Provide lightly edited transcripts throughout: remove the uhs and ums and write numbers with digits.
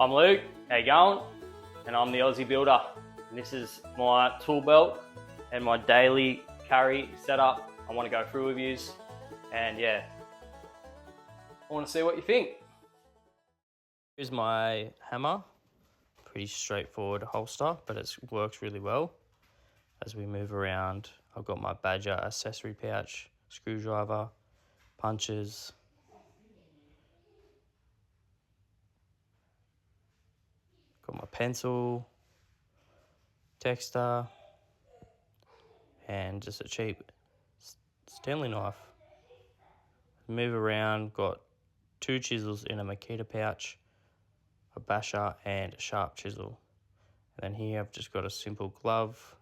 I'm Luke, how you going? And I'm the Aussie Builder. And this is my tool belt and my daily carry setup. I want to go through with yous, and yeah, I want to see what you think. Here's my hammer. Pretty straightforward holster, but it works really well as we move around. I've got my Badger accessory pouch, screwdriver, punches. Got my pencil, texter, and just a cheap Stanley knife. Move around, got 2 chisels in a Makita pouch, a basher and a sharp chisel. And then here I've just got a simple glove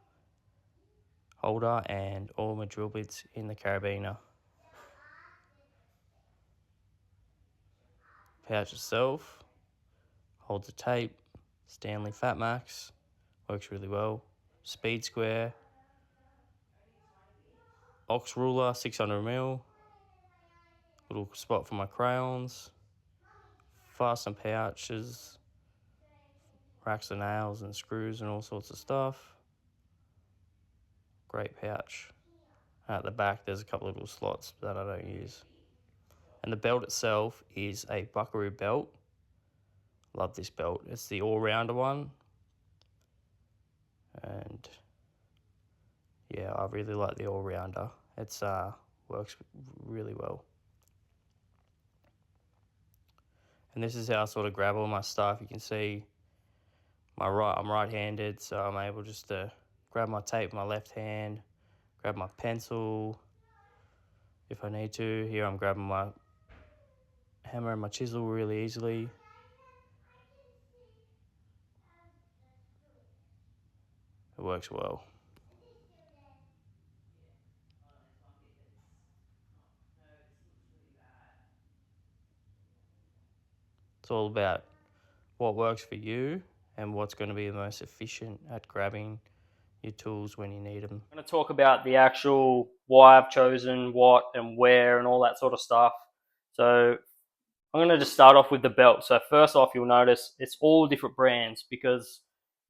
holder and all my drill bits in the carabiner. Pouch itself holds a tape, Stanley Fatmax, works really well. Speed square, ox ruler 600mm, little spot for my crayons, fasten pouches, racks of nails and screws and all sorts of stuff. Great pouch. At the back there's a couple of little slots that I don't use. And the belt itself is a Buckaroo belt. Love this belt. It's the all-rounder one. And yeah, I really like the all-rounder. It's works really well. And this is how I sort of grab all my stuff. You can see I'm right-handed, so I'm able just to grab my tape with my left hand, grab my pencil if I need to. Here I'm grabbing my hammer and my chisel really easily. It works well. It's all about what works for you and what's going to be the most efficient at grabbing your tools when you need them. I'm going to talk about the actual why I've chosen what and where and all that sort of stuff. So I'm going to just start off with the belt. So first off, you'll notice it's all different brands because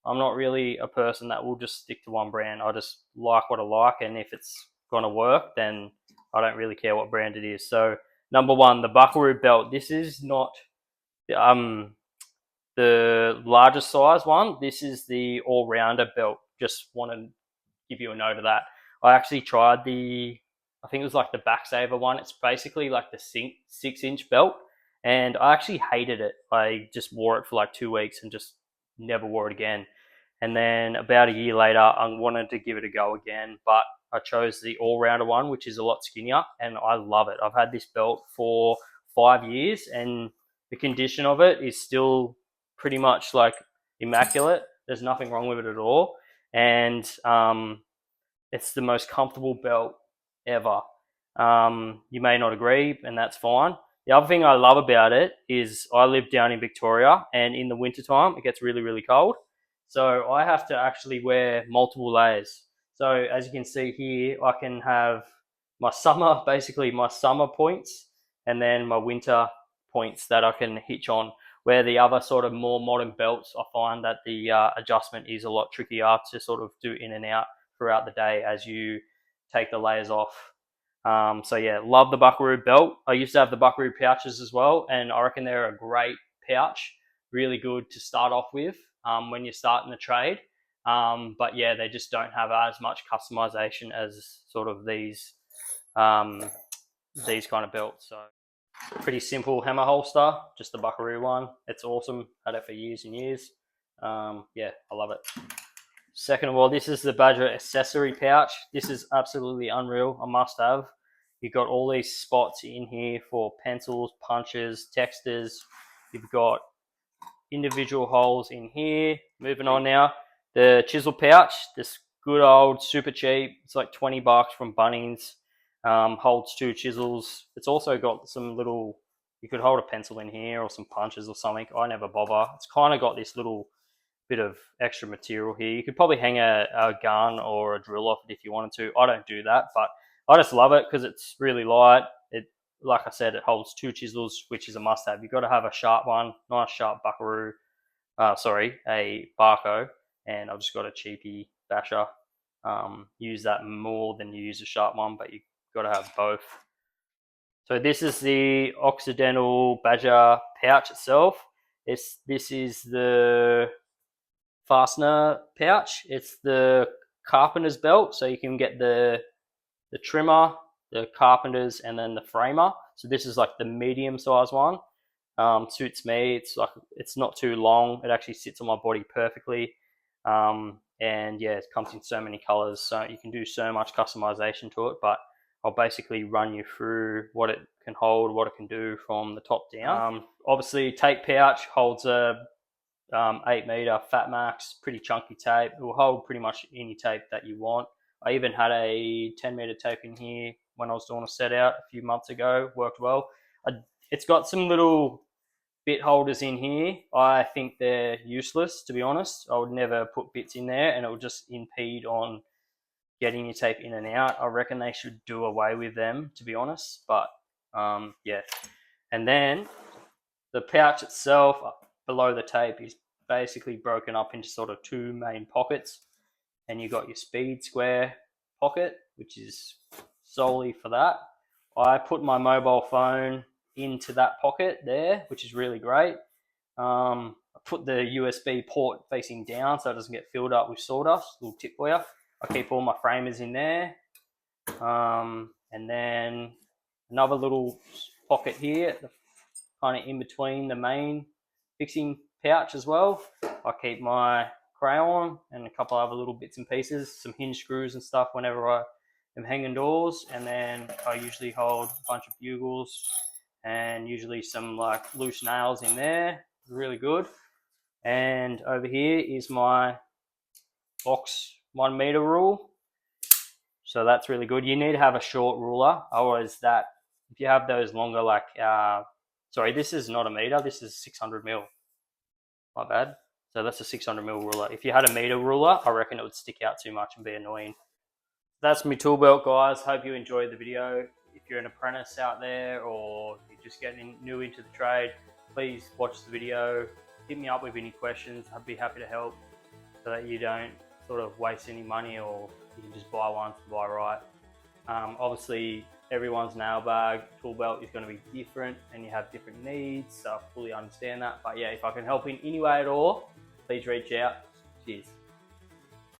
I'm not really a person that will just stick to one brand. I just like what I like, and if it's going to work, then I don't really care what brand it is. So number one, the Buckaroo belt. This is not the largest size one. This is the all-rounder belt. Just want to give you a note of that. I actually tried I think it was like the Backsaver one. It's basically like the 6-inch belt, and I actually hated it. I just wore it for like 2 weeks and just never wore it again. And then about a year later, I wanted to give it a go again, but I chose the all-rounder one, which is a lot skinnier, and I love it. I've had this belt for 5 years, and the condition of it is still pretty much like immaculate. There's nothing wrong with it at all, and it's the most comfortable belt ever. You may not agree, and that's fine. The other thing I love about it is I live down in Victoria, and in the wintertime it gets really, really cold. So I have to actually wear multiple layers. So as you can see here, I can have basically my summer points, and then my winter points that I can hitch on. Where the other sort of more modern belts, I find that the adjustment is a lot trickier to sort of do in and out throughout the day as you take the layers off. So yeah, love the Buckaroo belt. I used to have the Buckaroo pouches as well, and I reckon they're a great pouch. Really good to start off with when you're starting the trade. But yeah, they just don't have as much customization as sort of these kind of belts. So pretty simple hammer holster, just the Buckaroo one. It's awesome. Had it for years and years. Yeah, I love it. Second of all, this is the Badger accessory pouch. This is absolutely unreal. A must have. You've got all these spots in here for pencils, punches, texters. You've got individual holes in here. Moving on now, the chisel pouch. This good old, super cheap. It's like $20 from Bunnings. Holds 2 chisels. It's also got some little, you could hold a pencil in here or some punches or something. I never bother. It's kind of got this little bit of extra material here. You could probably hang a gun or a drill off it if you wanted to. I don't do that, but I just love it because it's really light. Like I said, it holds 2 chisels, which is a must have. You've got to have a sharp one, nice sharp Buckaroo. a Barco, and I've just got a cheapy basher. Use that more than you use a sharp one, but you've got to have both. So this is the Occidental Badger pouch itself. This is the fastener pouch. It's the carpenter's belt, so you can get the trimmer, the carpenter's, and then the framer. So this is like the medium size one. Suits me. It's not too long. It actually sits on my body perfectly. And yeah, it comes in so many colors, so you can do so much customization to it. But I'll basically run you through what it can hold, what it can do from the top down. Obviously, tape pouch holds a 8 meter Fat Max, pretty chunky tape. It will hold pretty much any tape that you want. I even had a 10 meter tape in here when I was doing a set out a few months ago. Worked well. It's got some little bit holders in here. I think they're useless, to be honest. I would never put bits in there, and it would just impede on getting your tape in and out. I reckon they should do away with them, to be honest. But yeah. And then the pouch itself below the tape is basically broken up into sort of two main pockets, and you've got your speed square pocket, which is solely for that. I put my mobile phone into that pocket there, which is really great. I put the USB port facing down so it doesn't get filled up with sawdust. Little tip for you. I keep all my framers in there. And then another little pocket here, kind of in between the main fixing pouch as well. I keep my crayon and a couple other little bits and pieces, some hinge screws and stuff whenever I am hanging doors. And then I usually hold a bunch of bugles and usually some like loose nails in there. Really good. And over here is my box 1 meter rule. So that's really good. You need to have a short ruler, otherwise if you have those longer, like sorry, this is not a meter, this is 600 mil. My bad. So that's a 600 mil ruler. If you had a meter ruler, I reckon it would stick out too much and be annoying. That's my tool belt, guys. Hope you enjoyed the video. If you're an apprentice out there or you're just getting new into the trade, please watch the video. Hit me up with any questions. I'd be happy to help so that you don't sort of waste any money, or you can just buy one to buy right. Obviously, everyone's nail bag, tool belt is going to be different and you have different needs, so I fully understand that. But yeah, if I can help in any way at all, please reach out. Cheers.